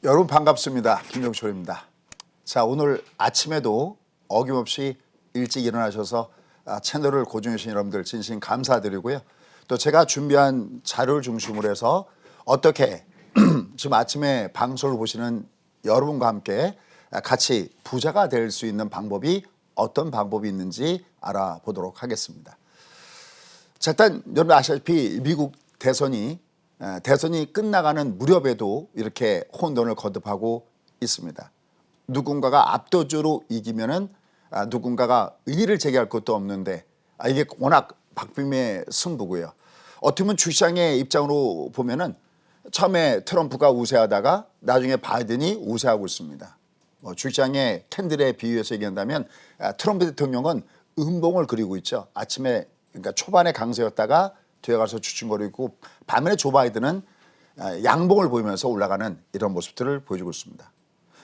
여러분 반갑습니다. 김용철입니다. 자, 오늘 아침에도 어김없이 일찍 일어나셔서 채널을 고정해 주신 여러분들 진심 감사드리고요. 또 제가 준비한 자료를 중심으로 해서 어떻게 지금 아침에 방송을 보시는 여러분과 함께 같이 부자가 될 수 있는 방법이 어떤 방법이 있는지 알아보도록 하겠습니다. 자, 일단 여러분 아시다시피 미국 대선이 끝나가는 무렵에도 이렇게 혼돈을 거듭하고 있습니다. 누군가가 압도적으로 이기면은 누군가가 의의를 제기할 것도 없는데 이게 워낙 박빙의 승부고요. 어떻게 보면 주시장의 입장으로 보면은 처음에 트럼프가 우세하다가 나중에 바이든이 우세하고 있습니다. 주시장의 캔들에 비유해서 얘기한다면 트럼프 대통령은 음봉을 그리고 있죠. 아침에 그러니까 초반에 강세였다가 뒤에 가서 주춤거리고 반면에 조 바이든은 양봉을 보이면서 올라가는 이런 모습들을 보여주고 있습니다.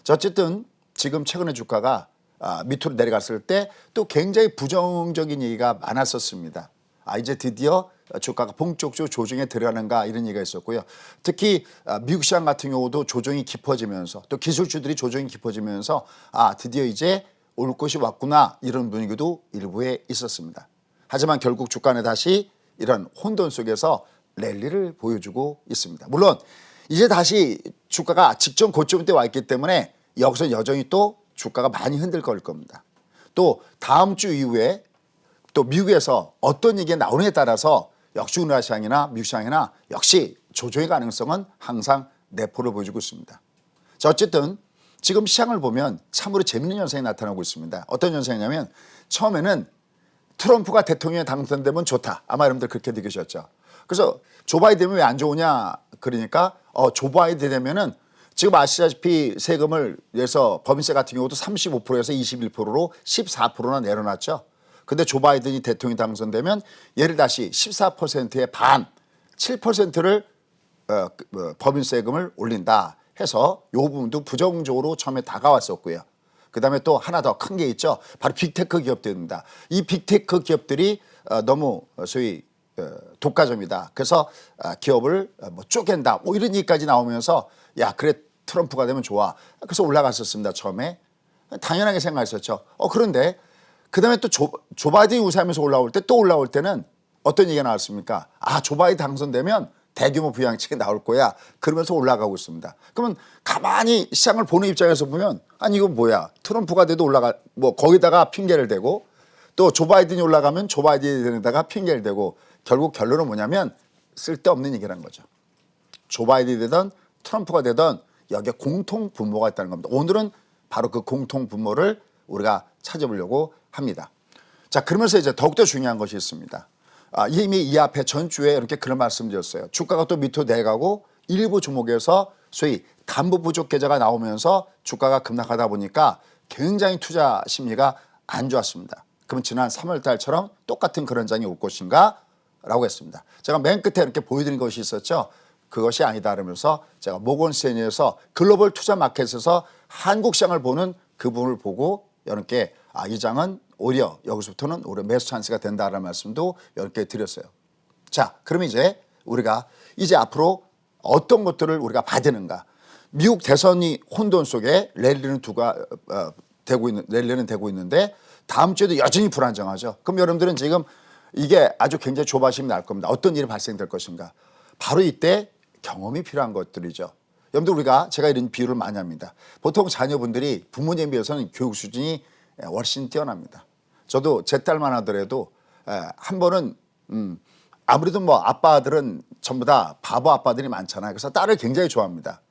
자, 어쨌든 지금 최근에 주가가 밑으로 내려갔을 때 또 굉장히 부정적인 얘기가 많았었습니다. 이제 드디어 주가가 본격적으로 조정에 들어가는가 이런 얘기가 있었고요. 특히 미국 시장 같은 경우도 조정이 깊어지면서 또 기술주들이 조정이 깊어지면서 드디어 이제 올 것이 왔구나 이런 분위기도 일부에 있었습니다. 하지만 결국 주가는 다시 이런 혼돈 속에서 랠리를 보여주고 있습니다. 물론 이제 다시 주가가 직전 고점대 와 있기 때문에 여기서 여전히 또 주가가 많이 흔들 걸 겁니다. 또 다음 주 이후에 또 미국에서 어떤 얘기가 나오느냐에 따라서 역시 우리나라 시장이나 미국 시장이나 역시 조정의 가능성은 항상 내포를 보여주고 있습니다. 자, 어쨌든 지금 시장을 보면 참으로 재밌는 현상이 나타나고 있습니다. 어떤 현상이냐면 처음에는 트럼프가 대통령에 당선되면 좋다. 아마 여러분들 그렇게 느끼셨죠. 그래서 조 바이든 되면 왜 안 좋으냐 그러니까 조 바이든 되면은 지금 아시다시피 세금을 예서 법인세 같은 경우도 35%에서 21%로 14%나 내려놨죠. 근데 조 바이든이 대통령이 당선되면 얘를 다시 14%의 반 7%를 법인세금을 올린다 해서 이 부분도 부정적으로 처음에 다가왔었고요. 그다음에 또 하나 더 큰 게 있죠. 바로 빅테크 기업들입니다. 이 빅테크 기업들이 너무 소위 독과점이다. 그래서 기업을 쪼갠다. 이런 얘기까지 나오면서 야 그래 트럼프가 되면 좋아. 그래서 올라갔었습니다. 처음에. 당연하게 생각했었죠. 그런데 그다음에 또 조 바이든이 우세하면서 올라올 때 또 올라올 때는 어떤 얘기가 나왔습니까? 조 바이든 당선되면 대규모 부양책이 나올 거야. 그러면서 올라가고 있습니다. 그러면 가만히 시장을 보는 입장에서 보면 이거 뭐야. 트럼프가 돼도 올라가 거기다가 핑계를 대고 또 조 바이든이 올라가면 조 바이든이 되는다가 핑계를 대고 결국 결론은 뭐냐면 쓸데없는 얘기라는 거죠. 조 바이든이 되든 트럼프가 되든 여기에 공통 분모가 있다는 겁니다. 오늘은 바로 그 공통 분모를 우리가 찾아보려고 합니다. 자, 그러면서 이제 더욱더 중요한 것이 있습니다. 이미 이 앞에 전주에 이렇게 그런 말씀드렸어요. 주가가 또 밑으로 내려가고 일부 종목에서 소위 담보 부족 계좌가 나오면서 주가가 급락하다 보니까 굉장히 투자 심리가 안 좋았습니다. 그럼 지난 3월 달처럼 똑같은 그런 장이 올 것인가? 라고 했습니다. 제가 맨 끝에 이렇게 보여드린 것이 있었죠. 그것이 아니다 그러면서 제가 모건스탠리에서 글로벌 투자 마켓에서 한국 시장을 보는 그 부분을 보고 여러분께 이 장은 오히려 여기서부터는 오히려 매수 찬스가 된다라는 말씀도 여러분께 드렸어요. 자, 그럼 이제 우리가 이제 앞으로 어떤 것들을 우리가 봐야 되는가? 미국 대선이 혼돈 속에 랠리는 되고 있는데 다음 주에도 여전히 불안정하죠. 그럼 여러분들은 지금 이게 아주 굉장히 조바심이 날 겁니다. 어떤 일이 발생될 것인가? 바로 이때 경험이 필요한 것들이죠. 여러분들 제가 이런 비유를 많이 합니다. 보통 자녀분들이 부모님에 비해서는 교육 수준이 훨씬 뛰어납니다. 저도 제 딸만 하더라도 한 번은 아무래도 아빠들은 전부 다 바보 아빠들이 많잖아요. 그래서 딸을 굉장히 좋아합니다.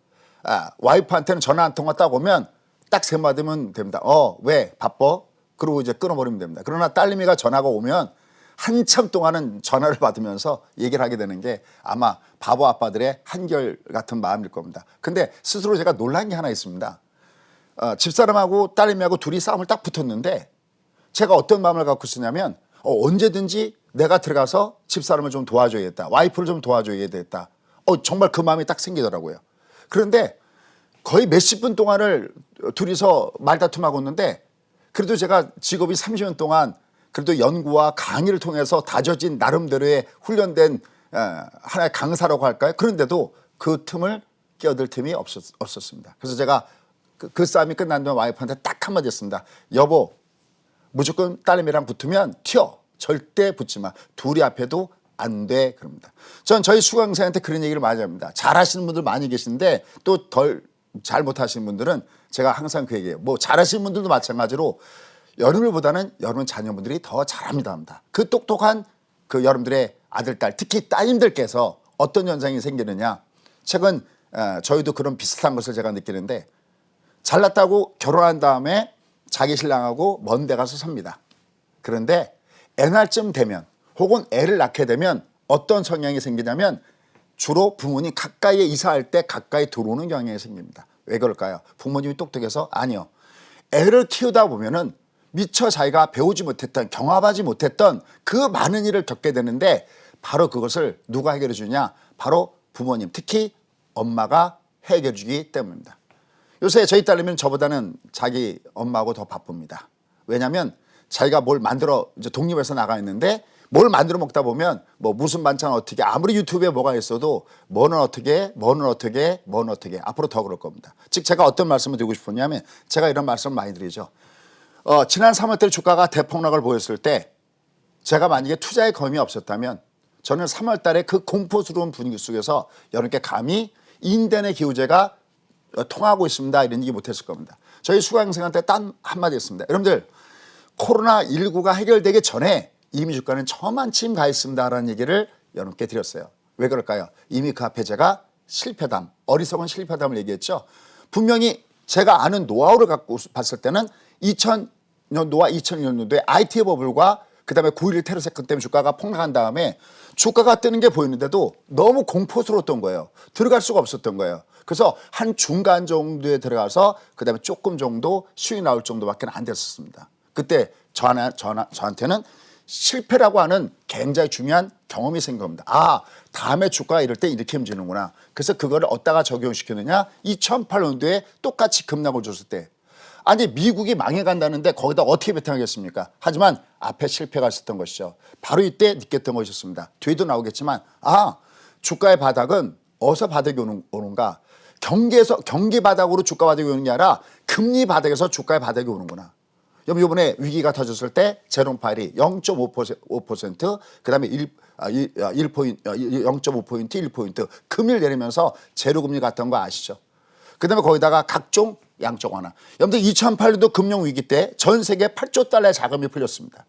와이프한테는 전화 한 통화 딱 오면 딱 세 마디면 됩니다. 왜? 바빠? 그리고 이제 끊어버리면 됩니다. 그러나 딸내미가 전화가 오면 한참 동안은 전화를 받으면서 얘기를 하게 되는 게 아마 바보 아빠들의 한결같은 마음일 겁니다. 근데 스스로 제가 놀란 게 하나 있습니다. 집사람하고 딸내미하고 둘이 싸움을 딱 붙었는데 제가 어떤 마음을 갖고 있었냐면 언제든지 내가 들어가서 집사람을 좀 도와줘야겠다. 와이프를 좀 도와줘야겠다. 정말 그 마음이 딱 생기더라고요. 그런데 거의 몇십 분 동안을 둘이서 말다툼하고 있는데 그래도 제가 직업이 30년 동안 그래도 연구와 강의를 통해서 다져진 나름대로의 훈련된 하나의 강사라고 할까요? 그런데도 그 틈을 끼어들 틈이 없었습니다. 그래서 제가 그 싸움이 끝난 다음에 와이프한테 딱 한마디 했습니다. 여보, 무조건 딸내미랑 붙으면 튀어. 절대 붙지 마. 둘이 앞에도 안 돼. 그럽니다. 전 저희 수강생한테 그런 얘기를 많이 합니다. 잘하시는 분들 많이 계신데 또 덜 잘 못하시는 분들은 제가 항상 그 얘기해요. 뭐 잘하시는 분들도 마찬가지로 여러분보다는 여러분 자녀분들이 더 잘합니다. 합니다. 그 똑똑한 그 여러분들의 아들, 딸, 특히 따님들께서 어떤 현상이 생기느냐. 최근 저희도 그런 비슷한 것을 제가 느끼는데 잘났다고 결혼한 다음에 자기 신랑하고 먼 데 가서 삽니다. 그런데 애 날쯤 되면 혹은 애를 낳게 되면 어떤 성향이 생기냐면 주로 부모님 가까이에 이사할 때 가까이 들어오는 경향이 생깁니다. 왜 그럴까요? 부모님이 똑똑해서? 아니요. 애를 키우다 보면은 미처 자기가 배우지 못했던 경험하지 못했던 그 많은 일을 겪게 되는데 바로 그것을 누가 해결해 주냐? 바로 부모님, 특히 엄마가 해결해 주기 때문입니다. 요새 저희 딸내미는 저보다는 자기 엄마하고 더 바쁩니다. 왜냐하면 자기가 뭘 만들어 이제 독립해서 나가 있는데 뭘 만들어 먹다 보면 뭐 무슨 반찬 어떻게 아무리 유튜브에 뭐가 있어도 뭐는 어떻게 앞으로 더 그럴 겁니다. 즉 제가 어떤 말씀을 드리고 싶었냐면 제가 이런 말씀을 많이 드리죠. 지난 3월 달 주가가 대폭락을 보였을 때 제가 만약에 투자에 검이 없었다면 저는 3월 달에 그 공포스러운 분위기 속에서 여러분께 감히 인덴의 기후제가 통하고 있습니다. 이런 얘기 못했을 겁니다. 저희 수강생한테 딴 한마디 했습니다. 여러분들 코로나19가 해결되기 전에 이미 주가는 저만침 가 있습니다라는 얘기를 여러분께 드렸어요. 왜 그럴까요? 이미 그 앞에 제가 실패담, 어리석은 실패담을 얘기했죠. 분명히 제가 아는 노하우를 갖고 봤을 때는 2000년도와 2001년도에 IT 버블과 그다음에 9.11 테러 사건 때문에 주가가 폭락한 다음에 주가가 뜨는 게 보이는데도 너무 공포스러웠던 거예요. 들어갈 수가 없었던 거예요. 그래서 한 중간 정도에 들어가서 그다음에 조금 정도 수익 나올 정도밖에 안 됐었습니다. 그때 저한테는 실패라고 하는 굉장히 중요한 경험이 생긴 겁니다. 아, 다음에 주가가 이럴 때 이렇게 움직이는구나. 그래서 그거를 어디다가 적용시켰느냐? 2008년도에 똑같이 급락을 줬을 때. 아니 미국이 망해간다는데 거기다 어떻게 베팅하겠습니까? 하지만 앞에 실패가 있었던 것이죠. 바로 이때 느꼈던 것이었습니다. 뒤에도 나오겠지만 주가의 바닥은 어디서 바닥이 오는가? 경기 바닥으로 주가 바닥이 오는 게 아니라 금리 바닥에서 주가의 바닥이 오는구나. 여러분 이번에 위기가 터졌을 때 제롬 파일이 0.5%, 그다음에 0.5포인트, 1포인트 금리를 내리면서 제로금리 갔던 거 아시죠? 그다음에 거기다가 각종 양적 완화. 여러분들 2008년도 금융위기 때 전 세계 8조 달러의 자금이 풀렸습니다.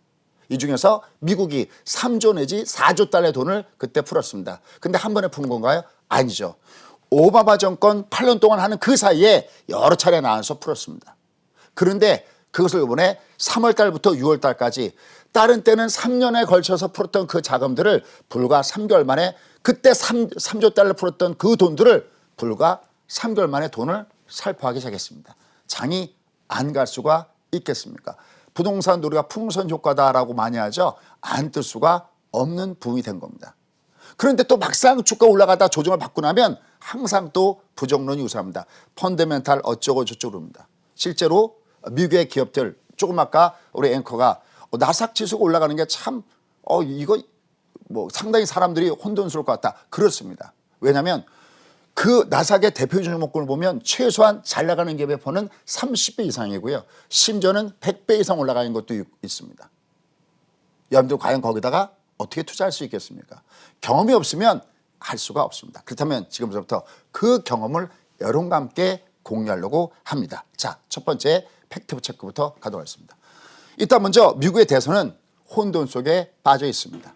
이 중에서 미국이 3조 내지 4조 달러의 돈을 그때 풀었습니다. 근데 한 번에 푼 건가요? 아니죠. 오바마 정권 8년 동안 하는 그 사이에 여러 차례 나와서 풀었습니다. 그런데 그것을 이번에 3월 달부터 6월 달까지 다른 때는 3년에 걸쳐서 풀었던 그 자금들을 불과 3개월 만에 그때 3조 달러 풀었던 그 돈들을 불과 3개월 만에 돈을 살포하기 시작했습니다. 장이 안 갈 수가 있겠습니까? 부동산 우리가 풍선 효과다라고 많이 하죠. 안 뜰 수가 없는 붐이 된 겁니다. 그런데 또 막상 주가 올라가다 조정을 받고 나면 항상 또 부정론이 우세합니다. 펀더멘탈 어쩌고 저쩌고 그럽니다. 실제로 미국의 기업들 조금 아까 우리 앵커가 나스닥 지수가 올라가는 게 참 이거 뭐 상당히 사람들이 혼돈스러울 것 같다. 그렇습니다. 왜냐하면 그 나스닥의 대표 종목군을 보면 최소한 잘 나가는 기업의 퍼는 30배 이상이고요. 심지어는 100배 이상 올라가는 것도 있습니다. 여러분들 과연 거기다가 어떻게 투자할 수 있겠습니까? 경험이 없으면 할 수가 없습니다. 그렇다면 지금부터 그 경험을 여러분과 함께 공유하려고 합니다. 자, 첫 번째 팩트 체크부터 가도록 하겠습니다. 일단 먼저 미국의 대선은 혼돈 속에 빠져 있습니다.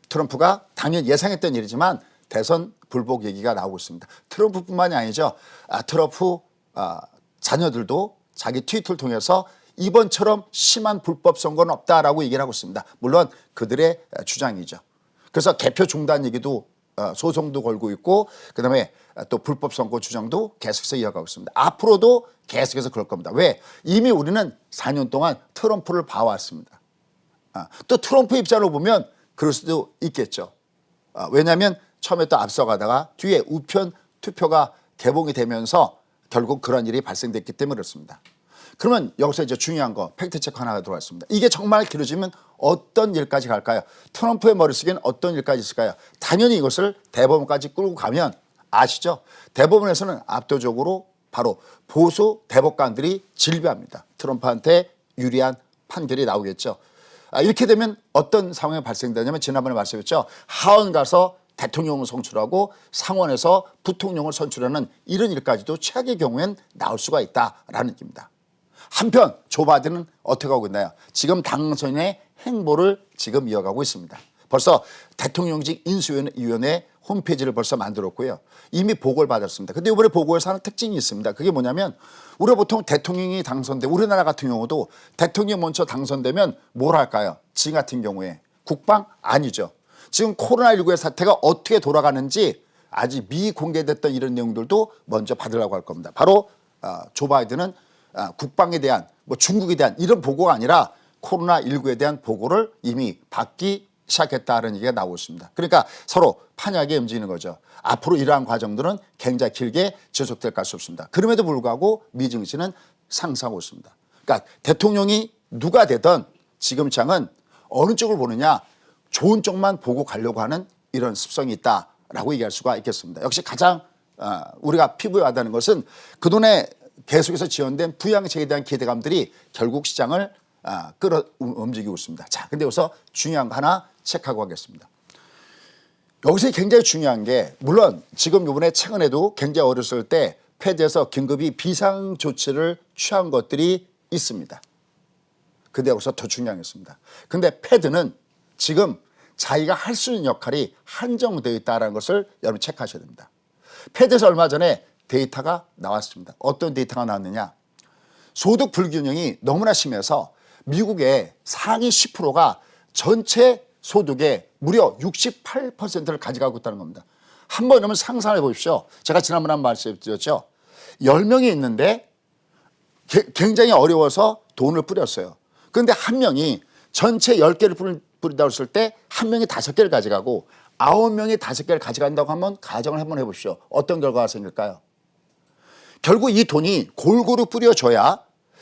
트럼프가 당연히 예상했던 일이지만 대선 불복 얘기가 나오고 있습니다. 트럼프뿐만이 아니죠. 트럼프 자녀들도 자기 트위터를 통해서 이번처럼 심한 불법 선거는 없다라고 얘기를 하고 있습니다. 물론 그들의 주장이죠. 그래서 개표 중단 얘기도 소송도 걸고 있고 그다음에 또 불법 선거 주장도 계속해서 이어가고 있습니다. 앞으로도 계속해서 그럴 겁니다. 왜? 이미 우리는 4년 동안 트럼프를 봐왔습니다. 또 트럼프 입장으로 보면 그럴 수도 있겠죠. 왜냐하면 처음에 또 앞서가다가 뒤에 우편 투표가 개봉이 되면서 결국 그런 일이 발생됐기 때문에 그렇습니다. 그러면 여기서 이제 중요한 거 팩트체크 하나가 들어왔습니다. 이게 정말 길어지면 어떤 일까지 갈까요? 트럼프의 머릿속에는 어떤 일까지 있을까요? 당연히 이것을 대법원까지 끌고 가면 아시죠? 대법원에서는 압도적으로 바로 보수 대법관들이 질비합니다. 트럼프한테 유리한 판결이 나오겠죠. 이렇게 되면 어떤 상황이 발생되냐면 지난번에 말씀했죠. 하원 가서 대통령을 선출하고 상원에서 부통령을 선출하는 이런 일까지도 최악의 경우엔 나올 수가 있다라는 얘기입니다. 한편 조 바이든은 어떻게 하고 있나요? 지금 당선인의 행보를 지금 이어가고 있습니다. 벌써 대통령직 인수위원회 홈페이지를 벌써 만들었고요. 이미 보고를 받았습니다. 근데 이번에 보고에서 하는 특징이 있습니다. 그게 뭐냐면 우리가 보통 대통령이 당선돼 우리나라 같은 경우도 대통령 먼저 당선되면 뭘 할까요? 지금 같은 경우에 국방? 아니죠. 지금 코로나19의 사태가 어떻게 돌아가는지 아직 미공개됐던 이런 내용들도 먼저 받으려고 할 겁니다. 바로 조 바이든은 국방에 대한 중국에 대한 이런 보고가 아니라 코로나19에 대한 보고를 이미 받기 시작했다는 얘기가 나오고 있습니다. 그러니까 서로 판약에 움직이는 거죠. 앞으로 이러한 과정들은 굉장히 길게 지속될 수 없습니다. 그럼에도 불구하고 미 증시는 상승하고 있습니다. 그러니까 대통령이 누가 되든 지금 장은 어느 쪽을 보느냐 좋은 쪽만 보고 가려고 하는 이런 습성이 있다라고 얘기할 수가 있겠습니다. 역시 가장 우리가 피부에 와닿는 것은 그동안에 계속해서 지연된 부양책에 대한 기대감들이 결국 시장을 끌어 움직이고 있습니다. 자, 근데 여기서 중요한 거 하나 체크하고 가겠습니다. 여기서 굉장히 중요한 게 물론 지금 이번에 최근에도 굉장히 어렸을 때 패드에서 긴급히 비상 조치를 취한 것들이 있습니다. 근데 여기서 더 중요한 게 있습니다. 근데 패드는 지금 자기가 할 수 있는 역할이 한정되어 있다는 것을 여러분 체크하셔야 됩니다. 패드에서 얼마 전에 데이터가 나왔습니다. 어떤 데이터가 나왔느냐. 소득 불균형이 너무나 심해서 미국의 상위 10%가 전체 소득의 무려 68%를 가져가고 있다는 겁니다. 한번 여러분 상상해 보십시오. 제가 지난번에 한번 말씀드렸죠. 10명이 있는데 굉장히 어려워서 돈을 뿌렸어요. 그런데 한 명이 전체 10개를 뿌리다 했을 때 한 명이 5개를 가져가고 9명이 5개를 가져간다고 하면 가정을 한번 해보십시오. 어떤 결과가 생길까요? 결국 이 돈이 골고루 뿌려줘야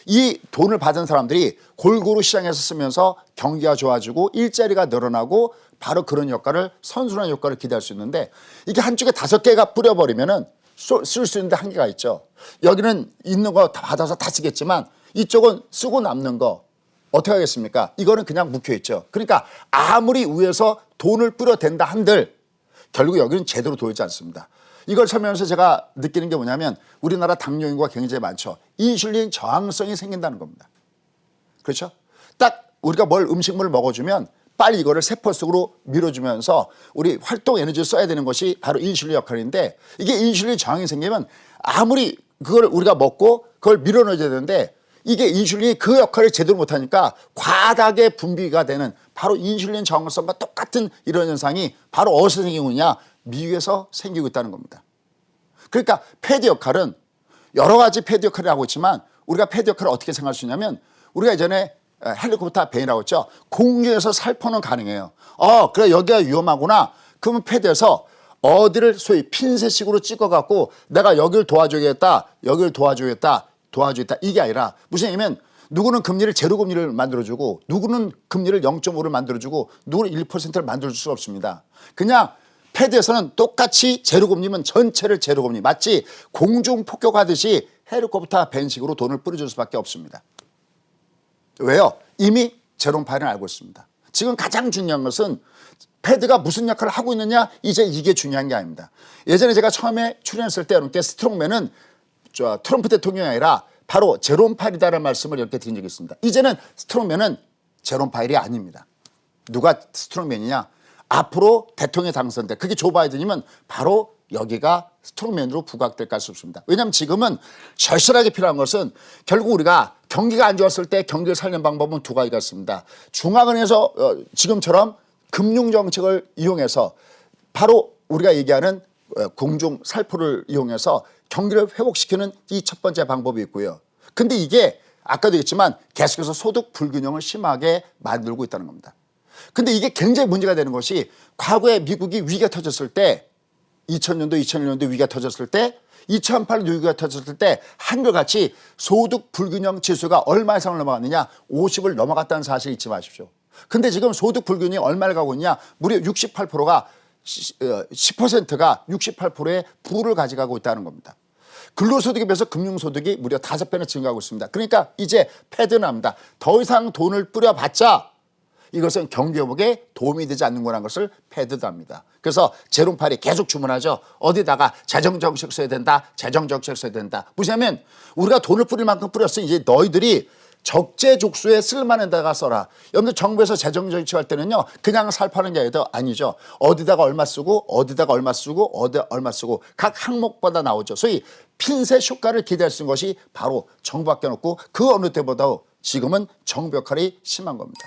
이 돈을 받은 사람들이 골고루 시장에서 쓰면서 경기가 좋아지고 일자리가 늘어나고 바로 그런 효과를 선순환 효과를 기대할 수 있는데 이게 한쪽에 5개가 뿌려버리면은 쓸 수 있는데 한계가 있죠. 여기는 있는 거 다 받아서 다 쓰겠지만 이쪽은 쓰고 남는 거 어떻게 하겠습니까? 이거는 그냥 묵혀있죠. 그러니까 아무리 위에서 돈을 뿌려댄다 한들 결국 여기는 제대로 돌지 않습니다. 이걸 설명하면서 제가 느끼는 게 뭐냐면 우리나라 당뇨 인구가 굉장히 많죠. 인슐린 저항성이 생긴다는 겁니다. 그렇죠? 딱 우리가 음식물을 먹어주면 빨리 이거를 세포 속으로 밀어주면서 우리 활동 에너지를 써야 되는 것이 바로 인슐린 역할인데 이게 인슐린 저항이 생기면 아무리 그걸 우리가 먹고 그걸 밀어넣어야 되는데 이게 인슐린이 그 역할을 제대로 못하니까 과다하게 분비가 되는 바로 인슐린 저항성과 똑같은 이런 현상이 바로 어디서 생기고 있냐? 미국에서 생기고 있다는 겁니다. 그러니까 패드 역할은 여러 가지 패드 역할을 하고 있지만 우리가 패드 역할을 어떻게 생각할 수 있냐면 우리가 예전에 헬리콥터 벤이라고 했죠. 공중에서 살포는 가능해요. 그래 여기가 위험하구나. 그러면 패드에서 어디를 소위 핀셋식으로 찍어갖고 내가 여기를 도와주겠다. 여기를 도와주겠다. 이게 아니라 무슨 얘기냐면 누구는 금리를 제로 금리를 만들어주고 누구는 금리를 0.5를 만들어주고 누구는 1%를 만들어줄 수가 없습니다. 그냥 패드에서는 똑같이 제로금리면 전체를 제로금리 마치 공중 폭격하듯이 헬리콥터 벤식으로 돈을 뿌려줄 수밖에 없습니다. 왜요? 이미 제롬파일은 알고 있습니다. 지금 가장 중요한 것은 패드가 무슨 역할을 하고 있느냐 이제 이게 중요한 게 아닙니다. 예전에 제가 처음에 출연했을 때 여러분께 스트롱맨은 트럼프 대통령이 아니라 바로 제롬 파일이다라는 말씀을 이렇게 드린 적이 있습니다. 이제는 스트롱맨은 제롬 파일이 아닙니다. 누가 스트롱맨이냐? 앞으로 대통령이 당선돼 그게 조 바이든이면 바로 여기가 스트롱맨으로 부각될 가능성이 없습니다. 왜냐하면 지금은 절실하게 필요한 것은 결국 우리가 경기가 안 좋았을 때 경기를 살리는 방법은 두 가지가 있습니다. 중앙은행에서 지금처럼 금융정책을 이용해서 바로 우리가 얘기하는 공중 살포를 이용해서 경기를 회복시키는 이 첫 번째 방법이 있고요. 근데 이게 아까도 얘기했지만 계속해서 소득 불균형을 심하게 만들고 있다는 겁니다. 근데 이게 굉장히 문제가 되는 것이 과거에 미국이 위기가 터졌을 때 2000년도, 2001년도 위기가 터졌을 때 2008년 위기가 터졌을 때 한결같이 소득 불균형 지수가 얼마 이상을 넘어갔느냐 50을 넘어갔다는 사실을 잊지 마십시오. 근데 지금 소득 불균형이 얼마를 가고 있냐 무려 68%가 10%가 68%의 부를 가져가고 있다는 겁니다. 근로소득에 비해서 금융소득이 무려 5배나 증가하고 있습니다. 그러니까 이제 패드납니다. 더 이상 돈을 뿌려봤자 이것은 경제회복에 도움이 되지 않는 거라는 것을 패드답니다. 그래서 제롬팔이 계속 주문하죠. 어디다가 재정정책 써야 된다. 재정정책 써야 된다. 무시하면 우리가 돈을 뿌릴 만큼 뿌렸어. 이제 너희들이 적재적소에 쓸만한 데다가 써라. 여러분들 정부에서 재정정책할 때는요. 그냥 살파는 게 아니죠. 어디다가 얼마 쓰고 어디다가 얼마 쓰고 어디 얼마 쓰고 각 항목마다 나오죠. 소위 핀셋 효과를 기대할 수 있는 것이 바로 정부밖에 없고 그 어느 때보다 지금은 정부 역할이 심한 겁니다.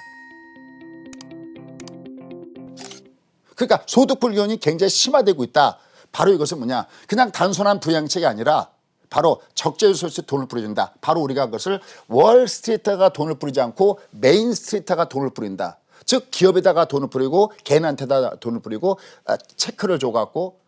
그러니까 소득 불균형이 굉장히 심화되고 있다. 바로 이것은 뭐냐. 그냥 단순한 부양책이 아니라 바로 적재소득에 돈을 뿌려준다. 바로 우리가 그것을 월스트리트가 돈을 뿌리지 않고 메인스트리트가 돈을 뿌린다. 즉 기업에다가 돈을 뿌리고 개인한테다 돈을 뿌리고 체크를 줘갖고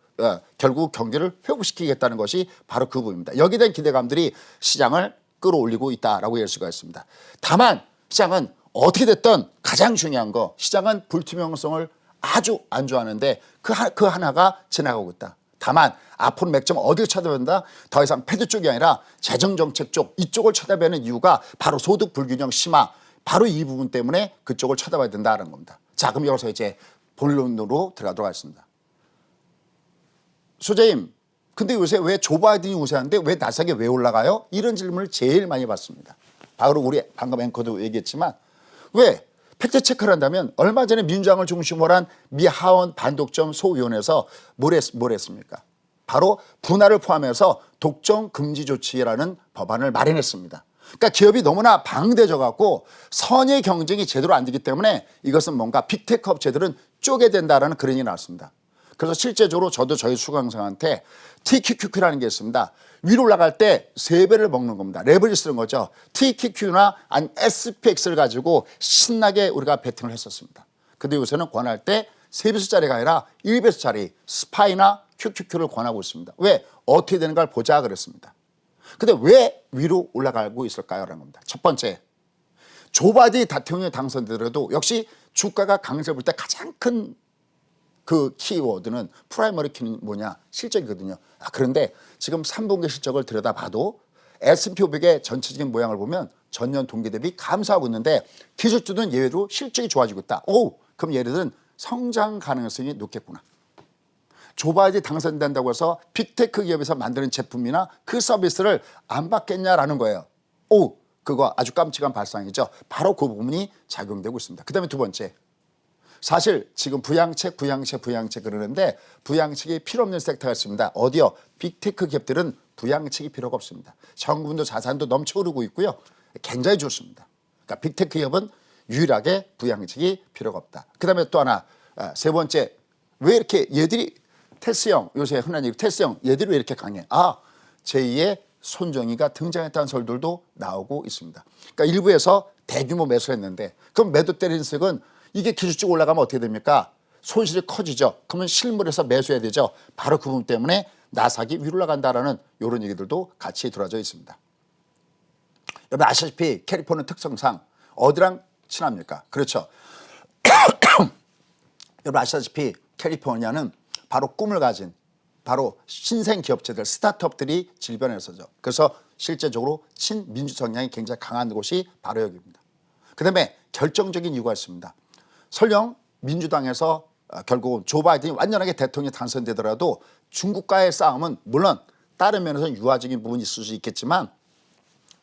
결국 경기를 회복시키겠다는 것이 바로 그 부분입니다. 여기에 대한 기대감들이 시장을 끌어올리고 있다라고 할 수가 있습니다. 다만 시장은 어떻게 됐든 가장 중요한 거 시장은 불투명성을 아주 안 좋아하는데 그 하나가 지나가고 있다. 다만 앞으로 맥점 어디를 쳐다본다? 더 이상 패드 쪽이 아니라 재정정책 쪽 이쪽을 쳐다보는 이유가 바로 소득 불균형 심화 바로 이 부분 때문에 그쪽을 쳐다봐야 된다는 겁니다. 자 그럼 여기서 이제 본론으로 들어가도록 하겠습니다. 소재님 근데 요새 왜 조 바이든이 우세한데 왜 나스닥이 왜 올라가요? 이런 질문을 제일 많이 받습니다. 바로 우리 방금 앵커도 얘기했지만 왜? 팩트체크를 한다면 얼마 전에 민주당을 중심으로 한 미 하원 반독점 소위원회에서 뭘 했습니까? 바로 분할을 포함해서 독점 금지 조치라는 법안을 마련했습니다. 그러니까 기업이 너무나 방대해져 갖고 선의 경쟁이 제대로 안 되기 때문에 이것은 뭔가 빅테크 업체들은 쪼개된다라는 그런 얘기 나왔습니다. 그래서 실제적으로 저도 저희 수강생한테 TQQ라는 게 있습니다. 위로 올라갈 때 3배를 먹는 겁니다. 레버리지 쓰는 거죠. TQQ나 SPX를 가지고 신나게 우리가 베팅을 했었습니다. 근데 요새는 권할 때 3배수짜리가 아니라 1배수짜리 스파이나 QQQ를 권하고 있습니다. 왜? 어떻게 되는가를 보자 그랬습니다. 근데 왜 위로 올라가고 있을까요? 라는 겁니다. 첫 번째, 조 바이든이 대통령에 당선되더라도 역시 주가가 강세를 볼 때 가장 큰 그 키워드는 프라이머리 키는 뭐냐? 실적이거든요. 그런데 지금 3분기 실적을 들여다봐도 S&P 500의 전체적인 모양을 보면 전년 동기 대비 감소하고 있는데 기술주는 예외로 실적이 좋아지고 있다. 그럼 얘네들은 성장 가능성이 높겠구나. 조 바이든이 당선된다고 해서 빅테크 기업에서 만드는 제품이나 그 서비스를 안 받겠냐라는 거예요. 그거 아주 깜찍한 발상이죠. 바로 그 부분이 작용되고 있습니다. 그 다음에 두 번째. 사실 지금 부양책 그러는데 부양책이 필요 없는 섹터가 있습니다. 어디요? 빅테크 기업들은 부양책이 필요가 없습니다. 정부도 자산도 넘쳐오르고 있고요. 굉장히 좋습니다. 그러니까 빅테크 기업은 유일하게 부양책이 필요가 없다. 그 다음에 또 하나 세 번째 왜 이렇게 얘들이 테스형 요새 흔한 얘기 테스형 얘들이 왜 이렇게 강해? 제2의 손정희가 등장했다는 설들도 나오고 있습니다. 그러니까 일부에서 대규모 매수를 했는데 그럼 매도 때리는 색은 이게 기술적 올라가면 어떻게 됩니까? 손실이 커지죠. 그러면 실물에서 매수해야 되죠. 바로 그 부분 때문에 나스닥이 위로 올라간다라는 이런 얘기들도 같이 들어져 있습니다. 여러분 아시다시피 캘리포니아 특성상 어디랑 친합니까? 그렇죠. 여러분 아시다시피 캘리포니아는 바로 꿈을 가진 바로 신생 기업체들 스타트업들이 질변해서죠. 그래서 실제적으로 친민주 성향이 굉장히 강한 곳이 바로 여기입니다. 그다음에 결정적인 이유가 있습니다. 설령 민주당에서 결국은 조 바이든이 완전하게 대통령이 당선되더라도 중국과의 싸움은 물론 다른 면에서는 유화적인 부분이 있을 수 있겠지만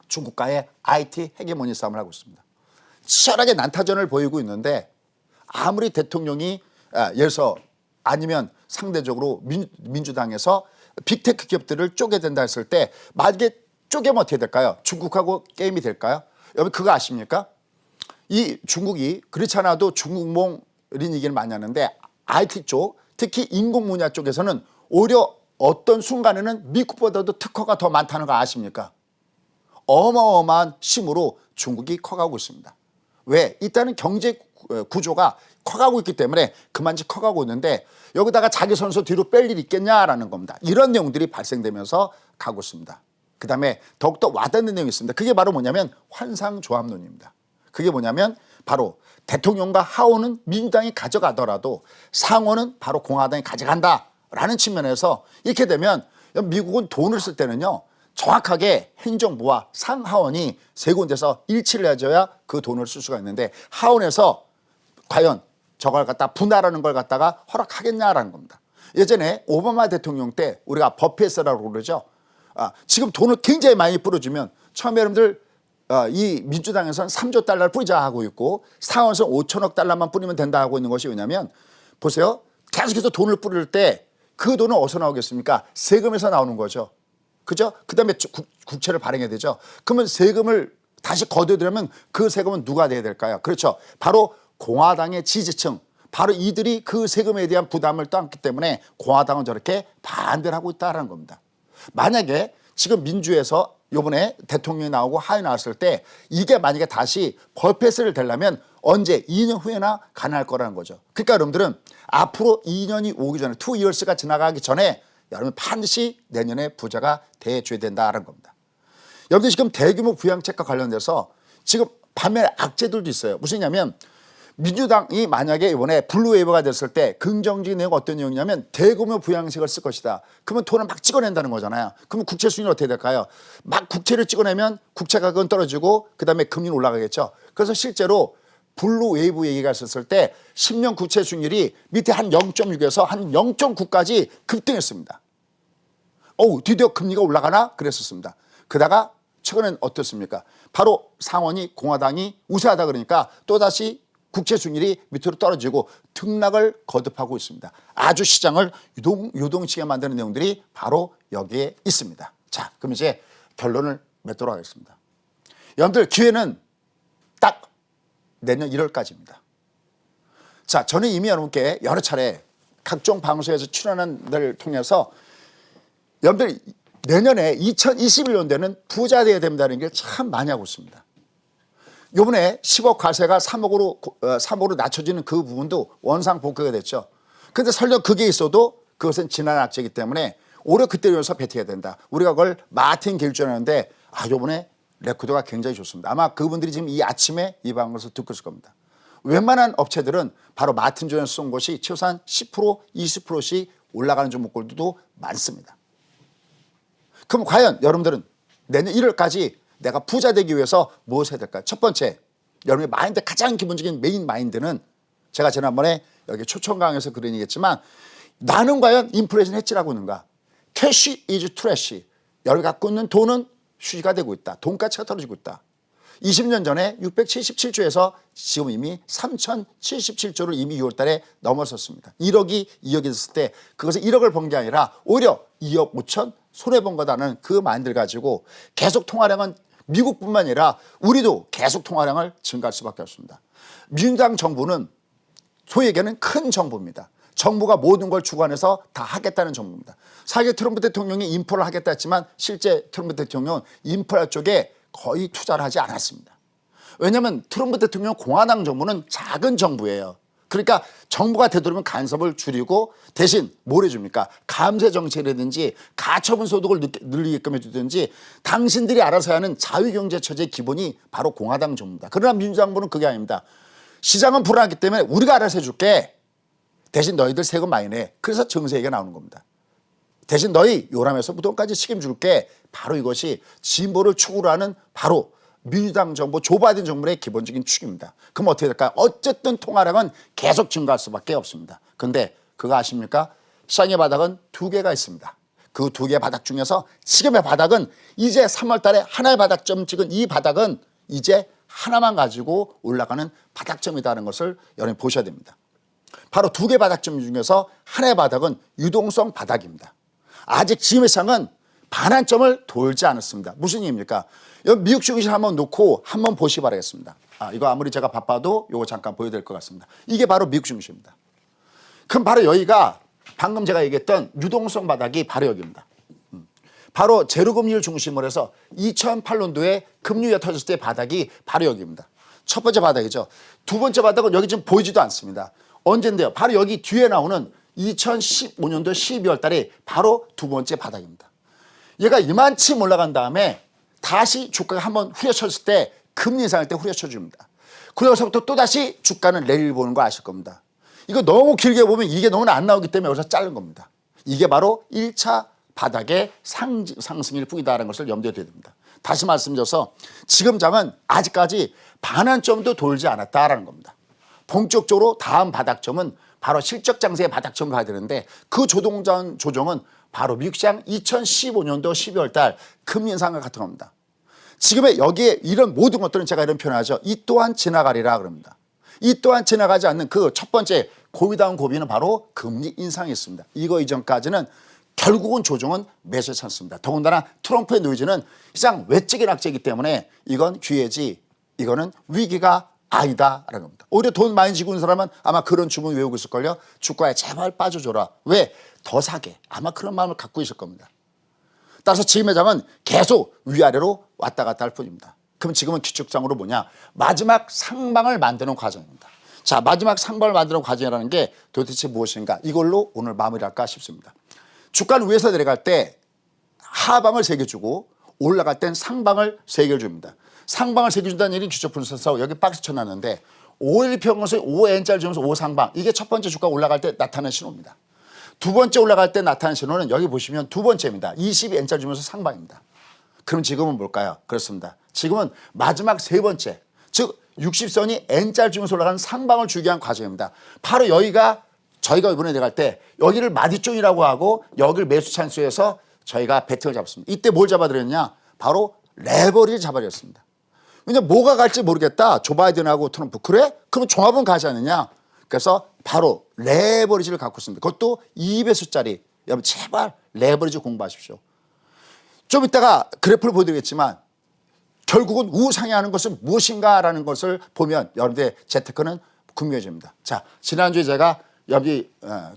중국과의 IT 헤게모니 싸움을 하고 있습니다. 치열하게 난타전을 보이고 있는데 아무리 대통령이 예를 들어서 아니면 상대적으로 민주당에서 빅테크 기업들을 쪼개된다 했을 때 만약에 쪼개면 어떻게 될까요? 중국하고 게임이 될까요? 여러분 그거 아십니까? 이 중국이 그렇지 않아도 중국몽 이런 얘기를 많이 하는데 IT 쪽 특히 인공 분야 쪽에서는 오히려 어떤 순간에는 미국보다도 특허가 더 많다는 거 아십니까? 어마어마한 힘으로 중국이 커가고 있습니다. 왜? 일단은 경제 구조가 커가고 있기 때문에 그만치 커가고 있는데 여기다가 자기 선수 뒤로 뺄 일이 있겠냐라는 겁니다. 이런 내용들이 발생되면서 가고 있습니다. 그다음에 더욱더 와닿는 내용이 있습니다. 그게 바로 뭐냐면 환상조합론입니다. 그게 뭐냐면 바로 대통령과 하원은 민주당이 가져가더라도 상원은 바로 공화당이 가져간다라는 측면에서 이렇게 되면 미국은 돈을 쓸 때는요 정확하게 행정부와 상하원이 세 군데서 일치를 해줘야 그 돈을 쓸 수가 있는데 하원에서 과연 저걸 갖다 분할하는 걸 갖다가 허락하겠냐라는 겁니다. 예전에 오바마 대통령 때 우리가 버핏이라고 그러죠. 지금 돈을 굉장히 많이 뿌려주면 처음에 여러분들 이 민주당에서는 3조 달러를 뿌리자 하고 있고 상원에서 5천억 달러만 뿌리면 된다 하고 있는 것이 왜냐하면 보세요. 계속해서 돈을 뿌릴 때 그 돈은 어디서 나오겠습니까? 세금에서 나오는 거죠. 그죠? 그 다음에 국채를 발행해야 되죠. 그러면 세금을 다시 거둬들이면 그 세금은 누가 내야 될까요? 그렇죠. 바로 공화당의 지지층. 바로 이들이 그 세금에 대한 부담을 떠안기 때문에 공화당은 저렇게 반대를 하고 있다는 겁니다. 만약에 지금 민주에서 이번에 대통령이 나오고 하원이 나왔을 때 이게 만약에 다시 버핏을 되려면 언제 2년 후에나 가능할 거라는 거죠. 그러니까 여러분들은 앞으로 2년이 오기 전에 2years가 지나가기 전에 여러분 반드시 내년에 부자가 돼줘야 된다는 겁니다. 여러분들 지금 대규모 부양책과 관련돼서 지금 반면에 악재들도 있어요. 무슨냐면 민주당이 만약에 이번에 블루웨이브가 됐을 때 긍정적인 내용은 어떤 내용이냐면 대규모 부양책을 쓸 것이다. 그러면 돈을 막 찍어낸다는 거잖아요. 그러면 국채 수익은 어떻게 될까요? 막 국채를 찍어내면 국채 가격은 떨어지고 그다음에 금리는 올라가겠죠. 그래서 실제로 블루웨이브 얘기가 있었을 때 10년 국채 수익률이 밑에 한 0.6에서 한 0.9까지 급등했습니다. 드디어 금리가 올라가나? 그랬었습니다. 그러다가 최근엔 어떻습니까? 바로 상원이 공화당이 우세하다 그러니까 또다시 국채 수익률이 밑으로 떨어지고 등락을 거듭하고 있습니다. 아주 시장을 요동치게 만드는 내용들이 바로 여기에 있습니다. 자, 그럼 이제 결론을 맺도록 하겠습니다. 여러분들 기회는 딱 내년 1월까지입니다. 자, 저는 이미 여러분께 여러 차례 각종 방송에서 출연한 데를 통해서 여러분들 내년에 2021년도에는 부자 되어야 된다는 게 참 많이 하고 있습니다. 요번에 10억 과세가 3억으로 낮춰지는 그 부분도 원상복귀가 됐죠. 그런데 설령 그게 있어도 그것은 지난 악재이기 때문에 올해 그때 위해서 베팅해야 된다. 우리가 그걸 마틴 길주하는데 요번에 레코드가 굉장히 좋습니다. 아마 그분들이 지금 이 아침에 이 방송에서 듣고 있을 겁니다. 웬만한 업체들은 바로 마틴 존에서 쏜 것이 최소한 10%, 20%씩 올라가는 종목들도 많습니다. 그럼 과연 여러분들은 내년 1월까지 내가 부자 되기 위해서 무엇을 해야 될까요? 첫 번째, 여러분의 마인드 가장 기본적인 메인 마인드는 제가 지난번에 여기 초청 강의에서 그런 얘기했지만 나는 과연 인플레이션 해치라고 있는가? 캐시 이즈 트래시. 여러분이 갖고 있는 돈은 휴지가 되고 있다. 돈가치가 떨어지고 있다. 20년 전에 677조에서 지금 이미 3077조를 이미 6월 달에 넘어섰습니다. 1억이 2억이 됐을 때 그것을 1억을 번 게 아니라 오히려 2억 5천 손해본 거다는 그 마인드를 가지고 계속 통화량은 미국뿐만 아니라 우리도 계속 통화량을 증가할 수밖에 없습니다. 민주당 정부는 소위 얘기하는 큰 정부입니다. 정부가 모든 걸 주관해서 다 하겠다는 정부입니다. 사실 트럼프 대통령이 인프라를 하겠다 했지만 실제 트럼프 대통령은 인프라 쪽에 거의 투자를 하지 않았습니다. 왜냐하면 트럼프 대통령 공화당 정부는 작은 정부예요. 그러니까 정부가 되도록이면 간섭을 줄이고 대신 뭘 해줍니까? 감세 정책이라든지 가처분 소득을 늘리게끔 해주든지 당신들이 알아서 하는 자유경제 체제의 기본이 바로 공화당 정부입니다. 그러나 민주당부는 그게 아닙니다. 시장은 불안하기 때문에 우리가 알아서 해줄게. 대신 너희들 세금 많이 내. 그래서 정세 얘기가 나오는 겁니다. 대신 너희 요람에서 무덤까지 책임줄게. 바로 이것이 진보를 추구를 하는 바로 민주당 정부, 조 바이든 정부의 기본적인 축입니다. 그럼 어떻게 될까요? 어쨌든 통화량은 계속 증가할 수밖에 없습니다. 그런데 그거 아십니까? 시장의 바닥은 두 개가 있습니다. 그 두 개의 바닥 중에서 지금의 바닥은 이제 3월 달에 하나의 바닥점 찍은 이 바닥은 이제 하나만 가지고 올라가는 바닥점이라는 것을 여러분이 보셔야 됩니다. 바로 두 개 바닥점 중에서 하나의 바닥은 유동성 바닥입니다. 아직 지금의 시장은 반환점을 돌지 않았습니다. 무슨 얘기입니까? 여기 미국 증시 한번 놓고 한번 보시기 바라겠습니다. 이거 아무리 제가 바빠도 이거 잠깐 보여드릴 것 같습니다. 이게 바로 미국 증시입니다. 그럼 바로 여기가 방금 제가 얘기했던 유동성 바닥이 바로 여기입니다. 바로 제로금리를 중심으로 해서 2008년도에 금리가 터졌을 때 바닥이 바로 여기입니다. 첫 번째 바닥이죠. 두 번째 바닥은 여기 지금 보이지도 않습니다. 언젠데요? 바로 여기 뒤에 나오는 2015년도 12월 달에 바로 두 번째 바닥입니다. 얘가 이만큼 올라간 다음에 다시 주가가 한번 후려쳤을 때 금리 인상할 때 후려쳐 줍니다. 그러고서부터 또다시 주가는 랠리를 보는 거 아실 겁니다. 이거 너무 길게 보면 이게 너무 안 나오기 때문에 여기서 자른 겁니다. 이게 바로 1차 바닥의 상승일 뿐이다라는 것을 염두에 둬야 됩니다. 다시 말씀드려서 지금 장은 아직까지 반환점도 돌지 않았다라는 겁니다. 본격적으로 다음 바닥점은 바로 실적 장세의 바닥점을 봐야 되는데 그 조정은 바로 미국 시장 2015년도 12월 달 금리 인상과 같은 겁니다. 지금의 여기에 이런 모든 것들은 제가 이런 표현을 하죠. 이 또한 지나가리라 그럽니다. 이 또한 지나가지 않는 그 첫 번째 고비다운 고비는 바로 금리 인상이었습니다. 이거 이전까지는 결국은 조정은 매수에 찬습니다. 더군다나 트럼프의 노이즈는 시장 외적인 악재이기 때문에 이건 기회지 이거는 위기가 아니다라는 겁니다. 오히려 돈 많이 지고 있는 사람은 아마 그런 주문 외우고 있을걸요. 주가에 제발 빠져줘라. 왜? 더 사게. 아마 그런 마음을 갖고 있을 겁니다. 따라서 지금의 장은 계속 위아래로 왔다 갔다 할 뿐입니다. 그럼 지금은 기축장으로 뭐냐? 마지막 상방을 만드는 과정입니다. 자, 마지막 상방을 만드는 과정이라는 게 도대체 무엇인가? 이걸로 오늘 마무리할까 싶습니다. 주가는 위에서 내려갈 때 하방을 3개 주고 올라갈 땐 상방을 3개를 줍니다. 상방을 3개 준다는 얘기는 기초 분석에서 여기 박스 쳐놨는데 5일 평균선 5N자를 주면서 5상방. 이게 첫 번째 주가 올라갈 때 나타나는 신호입니다. 두 번째 올라갈 때 나타나는 신호는 여기 보시면 두 번째입니다. 22N자를 주면서 상방입니다. 그럼 지금은 뭘까요? 그렇습니다. 지금은 마지막 세 번째, 즉 60선이 N자를 주면서 올라가는 상방을 주기 위한 과정입니다. 바로 여기가 저희가 이번에 내려갈 때 여기를 마디존이라고 하고 여기를 매수 찬스에서 저희가 배팅을 잡았습니다. 이때 뭘 잡아드렸냐? 바로 레버리를 잡아드렸습니다. 왜냐면 뭐가 갈지 모르겠다. 조 바이든하고 트럼프. 그래? 그러면 종합은 가지 않느냐? 그래서 바로 레버리지를 갖고 있습니다. 그것도 2배수짜리. 여러분 제발 레버리지 공부하십시오. 좀 이따가 그래프를 보여드리겠지만 결국은 우상향하는 것은 무엇인가라는 것을 보면 여러분들의 재테크는 분명해집니다. 자, 지난주에 제가 여기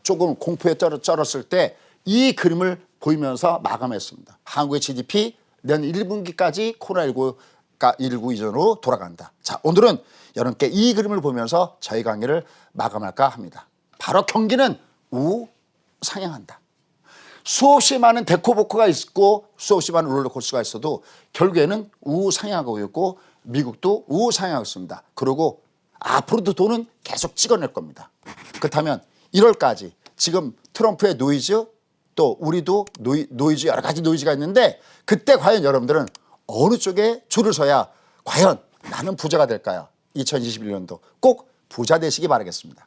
조금 공포에 쩔었을 때 이 그림을 보이면서 마감했습니다. 한국의 GDP 내년 1분기까지 코로나19 이전으로 돌아간다. 자, 오늘은 여러분께 이 그림을 보면서 저희 강의를 마감할까 합니다. 바로 경기는 우상향한다. 수없이 많은 데코보코가 있고 수없이 많은 롤러코스터가 있어도 결국에는 우상향하고 있고 미국도 우상향하고 있습니다. 그리고 앞으로도 돈은 계속 찍어낼 겁니다. 그렇다면 1월까지 지금 트럼프의 노이즈 또 우리도 노이즈 여러 가지 노이즈가 있는데 그때 과연 여러분들은 어느 쪽에 줄을 서야 과연 나는 부자가 될까요? 2021년도 꼭 부자 되시기 바라겠습니다.